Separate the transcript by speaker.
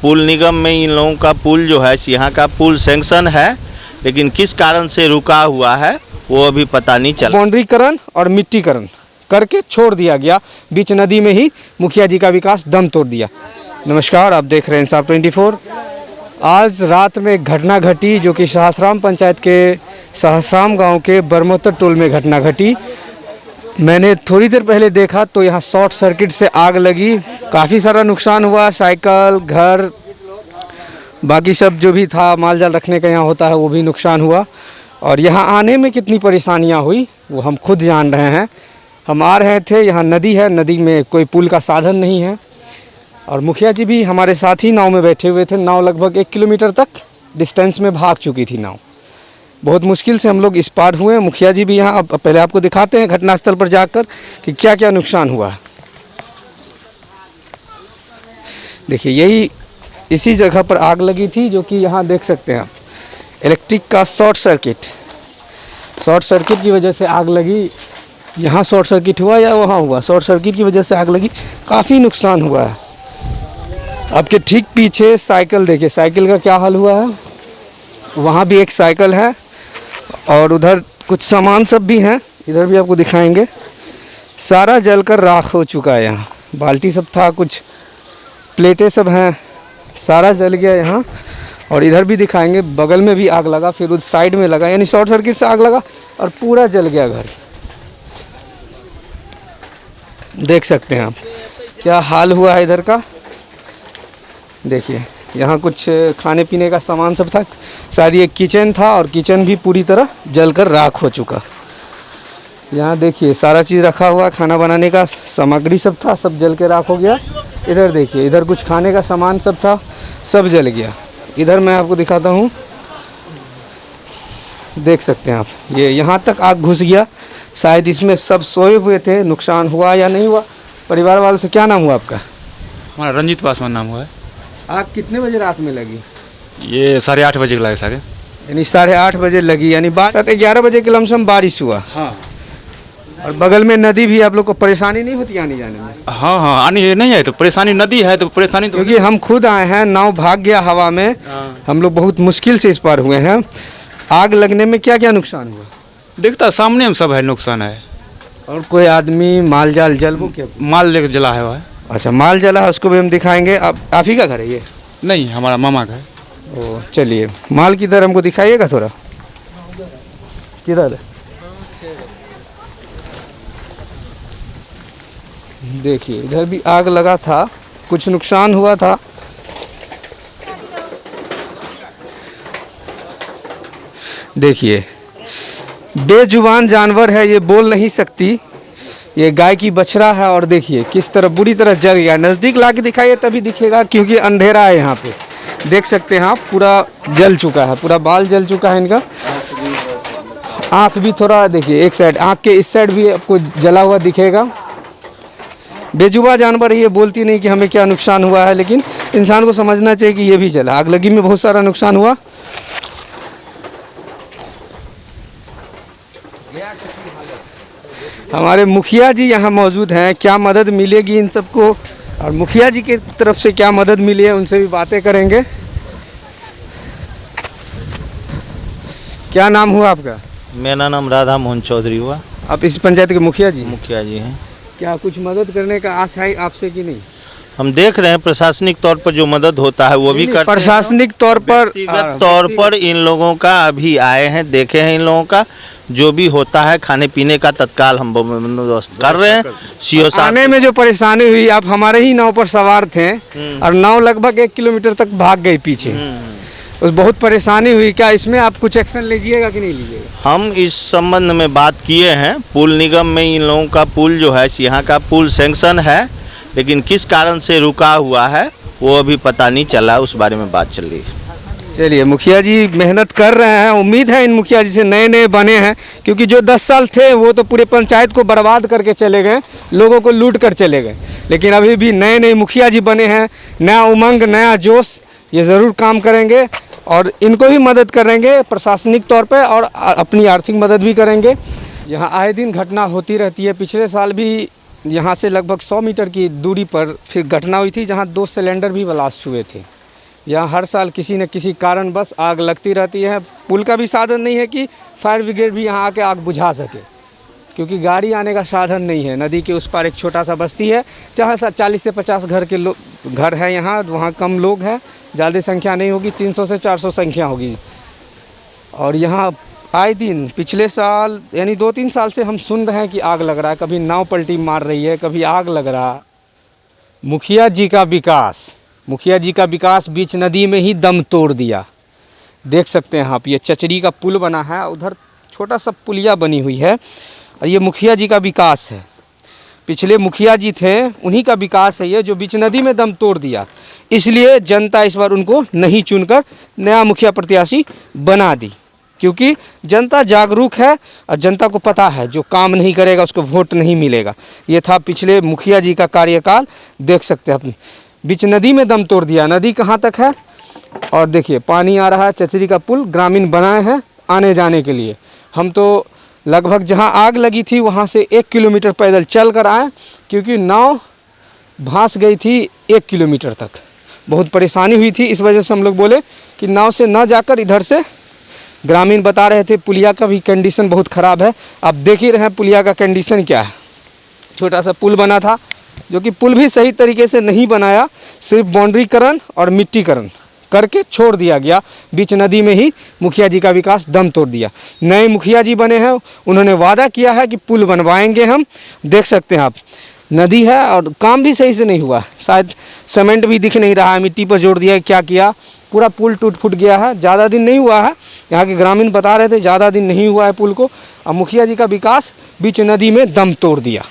Speaker 1: पुल निगम में इन लोगों का पुल जो है, यहाँ का पुल सैंक्शन है, लेकिन किस कारण से रुका हुआ है वो अभी पता नहीं चला।
Speaker 2: बाउंड्रीकरण और मिट्टीकरण करके छोड़ दिया गया, बीच नदी में ही मुखिया जी का विकास दम तोड़ दिया। नमस्कार, आप देख रहे हैं इंसाफ 24। आज रात में एक घटना घटी जो कि सहसराम पंचायत के सहसराम गांव के बरमोत्तर टोल में घटना घटी। मैंने थोड़ी देर पहले देखा तो यहाँ शॉर्ट सर्किट से आग लगी, काफ़ी सारा नुकसान हुआ, साइकिल, घर, बाकी सब जो भी था माल जाल रखने का यहाँ होता है वो भी नुकसान हुआ। और यहाँ आने में कितनी परेशानियाँ हुई वो हम खुद जान रहे हैं। हम आ रहे थे, यहाँ नदी है, नदी में कोई पुल का साधन नहीं है और मुखिया जी भी हमारे साथ ही नाव में बैठे हुए थे। नाव लगभग 1 किलोमीटर तक डिस्टेंस में भाग चुकी थी नाव। बहुत मुश्किल से हम लोग इस पार हुए। मुखिया जी भी यहाँ, अब पहले आपको दिखाते हैं घटनास्थल पर जाकर कि क्या क्या नुकसान हुआ। देखिए, यही इसी जगह पर आग लगी थी जो कि यहाँ देख सकते हैं आप, इलेक्ट्रिक का शॉर्ट सर्किट की वजह से आग लगी। यहाँ शॉर्ट सर्किट हुआ या वहाँ हुआ, शॉर्ट सर्किट की वजह से आग लगी, काफ़ी नुकसान हुआ है। आपके ठीक पीछे साइकिल देखिए, साइकिल का क्या हाल हुआ है। वहाँ भी एक साइकिल है और उधर कुछ सामान सब भी हैं, इधर भी आपको दिखाएंगे। सारा जलकर राख हो चुका है। यहाँ बाल्टी सब था, कुछ प्लेटें सब हैं, सारा जल गया यहाँ। और इधर भी दिखाएंगे, बगल में भी आग लगा, फिर उस साइड में लगा, यानी शॉर्ट सर्किट से आग लगा और पूरा जल गया घर। देख सकते हैं आप क्या हाल हुआ है इधर का। देखिए, यहाँ कुछ खाने पीने का सामान सब था, शायद ये किचन था और किचन भी पूरी तरह जलकर राख हो चुका। यहाँ देखिए सारा चीज़ रखा हुआ, खाना बनाने का सामग्री सब था, सब जल के राख हो गया। इधर देखिए, इधर कुछ खाने का सामान सब था, सब जल गया। इधर मैं आपको दिखाता हूँ, देख सकते हैं आप, ये यहाँ तक आग घुस गया। शायद इसमें सब सोए हुए थे, नुकसान हुआ या नहीं हुआ। परिवार वालों से क्या नाम हुआ आपका?
Speaker 3: हमारा रंजीत पासवान नाम हुआ है।
Speaker 2: आग कितने बजे रात में लगी?
Speaker 3: ये 8:30 बजे के लगे सारे,
Speaker 2: यानी 8:30 बजे लगी, यानी 11 बजे के लमसम बारिश हुआ।
Speaker 3: हाँ।
Speaker 2: और बगल में नदी भी, आप लोग को परेशानी नहीं होती आने जाने में?
Speaker 3: हाँ, आने नहीं है तो परेशानी, नदी है तो परेशानी तो,
Speaker 2: क्योंकि हम खुद आए हैं, नाव भाग गया हवा में। हम लोग बहुत मुश्किल से इस पार हुए हैं। आग लगने में क्या क्या नुकसान हुआ?
Speaker 3: देखता सामने में सब है, नुकसान है।
Speaker 2: और कोई आदमी माल जाल जल वो क्या?
Speaker 3: माल लेकर जला है वह।
Speaker 2: अच्छा, माल जला है, उसको भी हम दिखाएंगे। आप ही का घर है ये?
Speaker 3: नहीं, हमारा मामा का है।
Speaker 2: ओ, चलिए, माल किधर हमको दिखाइएगा थोड़ा, किधर? देखिए, इधर भी आग लगा था, कुछ नुकसान हुआ था। देखिए, बेजुबान जानवर है, ये बोल नहीं सकती, ये गाय की बछड़ा है। और देखिए किस तरह बुरी तरह जल गया। नज़दीक ला के दिखाइए तभी दिखेगा, क्योंकि अंधेरा है यहाँ पे। देख सकते हैं आप, पूरा जल चुका है, पूरा बाल जल चुका है इनका। आँख भी थोड़ा देखिए, एक साइड आँख के इस साइड भी आपको जला हुआ दिखेगा। बेजुबा जानवर ये बोलती नहीं कि हमें क्या नुकसान हुआ है, लेकिन इंसान को समझना चाहिए कि ये भी जला। आग लगी में बहुत सारा नुकसान हुआ। हमारे मुखिया जी यहाँ मौजूद हैं, क्या मदद मिलेगी इन सबको और मुखिया जी की तरफ से क्या मदद मिली है, उनसे भी बातें करेंगे। क्या नाम हुआ आपका?
Speaker 1: मेरा नाम राधा मोहन चौधरी हुआ।
Speaker 2: आप इस पंचायत के मुखिया जी?
Speaker 1: मुखिया जी हैं।
Speaker 2: क्या कुछ मदद करने का आस है आपसे कि नहीं?
Speaker 1: हम देख रहे हैं प्रशासनिक तौर पर जो मदद होता है वो भी करते हैं।
Speaker 2: प्रशासनिक तौर पर,
Speaker 1: व्यक्तिगत तौर पर इन लोगों का अभी आए हैं, देखे हैं इन लोगों का जो भी होता है, खाने पीने का तत्काल हम बंदोबस्त कर रहे हैं। सीओ साहब
Speaker 2: आने में जो परेशानी हुई, आप हमारे ही नाव पर सवार थे और नाव लगभग 1 किलोमीटर तक भाग गई पीछे, उस बहुत परेशानी हुई। क्या इसमें आप कुछ एक्शन लीजिएगा कि नहीं लीजिएगा?
Speaker 1: हम इस संबंध में बात किए हैं। पुल निगम में इन लोगों का पुल जो है, यहाँ का पुल सैंक्शन है, लेकिन किस कारण से रुका हुआ है वो अभी पता नहीं चला, उस बारे में बात चल रही है।
Speaker 2: चलिए, मुखिया जी मेहनत कर रहे हैं। उम्मीद है इन मुखिया जी से, नए नए बने हैं, क्योंकि जो 10 साल थे वो तो पूरे पंचायत को बर्बाद करके चले गए, लोगों को लूट कर चले गए। लेकिन अभी भी नए नए मुखिया जी बने हैं, नया उमंग, नया जोश, ये ज़रूर काम करेंगे और इनको भी मदद करेंगे प्रशासनिक तौर पे और अपनी आर्थिक मदद भी करेंगे। यहाँ आए दिन घटना होती रहती है। पिछले साल भी यहाँ से लगभग 100 मीटर की दूरी पर फिर घटना हुई थी, जहाँ 2 सिलेंडर भी ब्लास्ट हुए थे। यहाँ हर साल किसी न किसी कारणवश आग लगती रहती है। पुल का भी साधन नहीं है कि फायर ब्रिगेड भी यहाँ आके आग बुझा सके, क्योंकि गाड़ी आने का साधन नहीं है। नदी के उस पार एक छोटा सा बस्ती है जहाँ 40 से 50 घर है यहाँ, वहाँ कम लोग हैं, ज़्यादा संख्या नहीं होगी, 300 से 400 संख्या होगी। और यहाँ आए दिन पिछले साल यानी 2-3 साल से हम सुन रहे हैं कि आग लग रहा है, कभी नाव पलटी मार रही है, कभी आग लग रहा है। मुखिया जी का विकास बीच नदी में ही दम तोड़ दिया। देख सकते हैं आप, ये चचरी का पुल बना है, उधर छोटा सा पुलिया बनी हुई है, और ये मुखिया जी का विकास है। पिछले मुखिया जी थे, उन्हीं का विकास है ये, जो बीच नदी में दम तोड़ दिया। इसलिए जनता इस बार उनको नहीं चुनकर नया मुखिया प्रत्याशी बना दी, क्योंकि जनता जागरूक है और जनता को पता है जो काम नहीं करेगा उसको वोट नहीं मिलेगा। ये था पिछले मुखिया जी का कार्यकाल। देख सकते हैं अपने बीच नदी में दम तोड़ दिया। नदी कहाँ तक है, और देखिए पानी आ रहा है। चचरी का पुल ग्रामीण बनाए हैं आने जाने के लिए। हम तो लगभग जहाँ आग लगी थी वहाँ से 1 किलोमीटर पैदल चल कर आए, क्योंकि नाव भांस गई थी 1 किलोमीटर तक। बहुत परेशानी हुई थी, इस वजह से हम लोग बोले कि नाव से ना जाकर इधर से, ग्रामीण बता रहे थे पुलिया का भी कंडीशन बहुत ख़राब है। आप देख ही रहे हैं पुलिया का कंडीशन क्या है। छोटा सा पुल बना था, जो कि पुल भी सही तरीके से नहीं बनाया, सिर्फ बाउंड्रीकरण और मिट्टीकरण करके छोड़ दिया गया। बीच नदी में ही मुखिया जी का विकास दम तोड़ दिया। नए मुखिया जी बने हैं, उन्होंने वादा किया है कि पुल बनवाएंगे हम। देख सकते हैं आप, नदी है और काम भी सही से नहीं हुआ। शायद सीमेंट भी दिख नहीं रहा है, मिट्टी पर जोड़ दिया, क्या किया, पूरा पुल टूट फूट गया है। ज़्यादा दिन नहीं हुआ है, यहाँ के ग्रामीण बता रहे थे ज़्यादा दिन नहीं हुआ है पुल को, और मुखिया जी का विकास बीच नदी में दम तोड़ दिया।